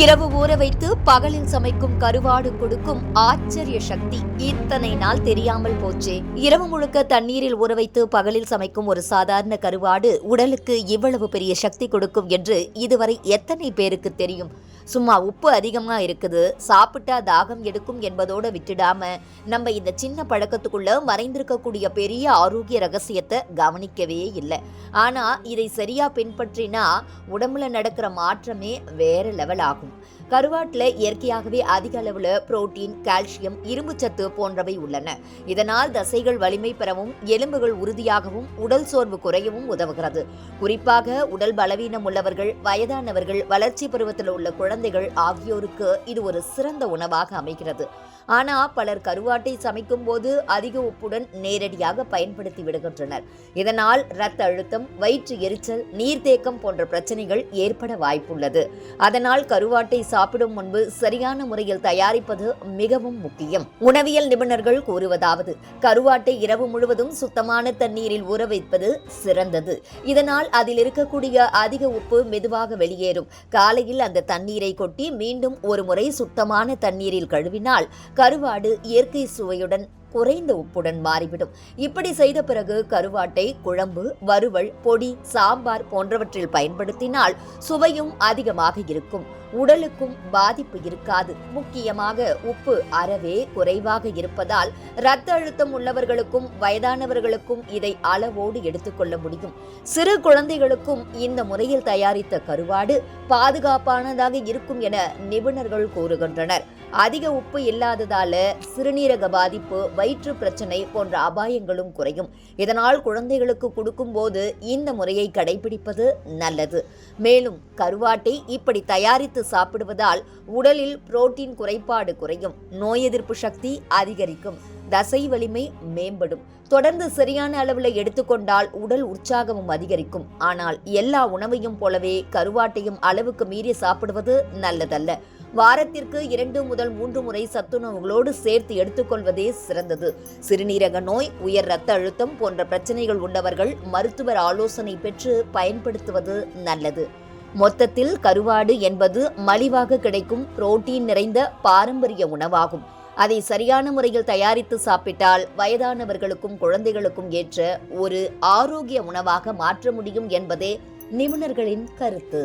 இரவு ஊற வைத்து பகலில் சமைக்கும் கருவாடு கொடுக்கும் ஆச்சரிய சக்தி இத்தனை நாள் தெரியாமல் போச்சே. இரவு முழுக்க தண்ணீரில் ஊற வைத்து பகலில் சமைக்கும் ஒரு சாதாரண கருவாடு உடலுக்கு இவ்வளவு பெரிய சக்தி கொடுக்கும் என்று இதுவரை எத்தனை பேருக்கு தெரியும்? சும்மா உப்பு அதிகமா இருக்குது, சாப்பிட்டா தாகம் எடுக்கும் என்பதோட விட்டுடாம நம்ம இந்த சின்ன பழக்கத்துக்குள்ள மறைந்திருக்கக்கூடிய பெரிய ஆரோக்கிய ரகசியத்தை கவனிக்கவே இல்லை. ஆனா இதை சரியா பின்பற்றினா உடம்புல நடக்கிற மாற்றமே வேற லெவல் ஆகும். கருவாட்டுல இயற்கையாகவே அதிக அளவுல புரோட்டீன், கால்சியம், இரும்புச்சத்து போன்றவை உள்ளன. இதனால் தசைகள் வலிமை பெறவும், எலும்புகள் உறுதியாகவும், உடல் சோர்வு குறையவும் உதவுகிறது. குறிப்பாக உடல் பலவீனம் உள்ளவர்கள், வயதானவர்கள், வளர்ச்சி பருவத்தில் உள்ள குழந்தைகள் ஆகியோருக்கு இது ஒரு சிறந்த உணவாக அமைகிறது. ஆனா பலர் கருவாட்டை சமைக்கும் போது அதிக உப்புடன் நேரடியாக பயன்படுத்தி விடுகின்றனர். இதனால் இரத்த அழுத்தம், வயிற்று எரிச்சல், நீர்த்தேக்கம் போன்ற பிரச்சனைகள் ஏற்பட வாய்ப்புள்ளது. அதனால் கருவாட்டை சாப்பிடும் முன்பு சரியான முறையில் தயாரிப்பது மிகவும் முக்கியம். உணவியல் நிபுணர்கள் கூறுவதாவது, கருவாட்டை இரவு முழுவதும் சுத்தமான தண்ணீரில் ஊற வைப்பது சிறந்தது. இதனால் அதில் இருக்கக்கூடிய அதிக உப்பு மெதுவாக வெளியேறும். காலையில் அந்த தண்ணீரை கொட்டி மீண்டும் ஒரு முறை சுத்தமான தண்ணீரில் கழுவினால் கருவாடு இயற்கை சுவையுடன் குறைந்த உப்புடன் மாறிவிடும். இப்படி செய்த பிறகு கருவாட்டை குழம்பு, வறுவல், பொடி, சாம்பார் போன்றவற்றில் பயன்படுத்தினால் சுவையும் அதிகமாக இருக்கும். உடலுக்கும் பாதிப்பு இருக்காது. முக்கியமாக உப்பு அறவே குறைவாக இருப்பதால் இரத்த அழுத்தம் உள்ளவர்களுக்கும் வயதானவர்களுக்கும் இதை அளவோடு எடுத்துக்கொள்ள முடியும். சிறு குழந்தைகளுக்கும் இந்த முறையில் தயாரித்த கருவாடு பாதுகாப்பானதாக இருக்கும் என நிபுணர்கள் கூறுகின்றனர். அதிக உப்பு இல்லாததால சிறுநீரக பாதிப்பு, வயிற்று பிரச்சனை போன்ற அபாயங்களும் குறையும். இதனால் குழந்தைகளுக்கு கொடுக்கும் போது இந்த முறையை கடைபிடிப்பது நல்லது. மேலும் கருவாட்டை இப்படி தயாரித்து சாப்பிடுவதால் உடலில் புரோட்டீன் குறைபாடு குறையும், நோய் எதிர்ப்பு சக்தி அதிகரிக்கும், தசை வலிமை மேம்படும். தொடர்ந்து சரியான அளவில் எடுத்துக்கொண்டால் உடல் உற்சாகமும் அதிகரிக்கும். ஆனால் எல்லா உணவையும் போலவே கருவாட்டையும் அளவுக்கு மீறி சாப்பிடுவது நல்லதல்ல. வாரத்திற்கு 2 முதல் 3 முறை சத்துணவுகளோடு சேர்த்து எடுத்துக்கொள்வதே சிறந்தது. சிறுநீரக நோய், உயர் இரத்த அழுத்தம் போன்ற பிரச்சனைகள் உள்ளவர்கள் மருத்துவர் ஆலோசனை பெற்று பயன்படுத்துவது நல்லது. மொத்தத்தில் கருவாடு என்பது மலிவாக கிடைக்கும் புரோட்டீன் நிறைந்த பாரம்பரிய உணவாகும். அதை சரியான முறையில் தயாரித்து சாப்பிட்டால் வயதானவர்களுக்கும் குழந்தைகளுக்கும் ஏற்ற ஒரு ஆரோக்கிய உணவாக மாற்ற முடியும் என்பதே நிபுணர்களின் கருத்து.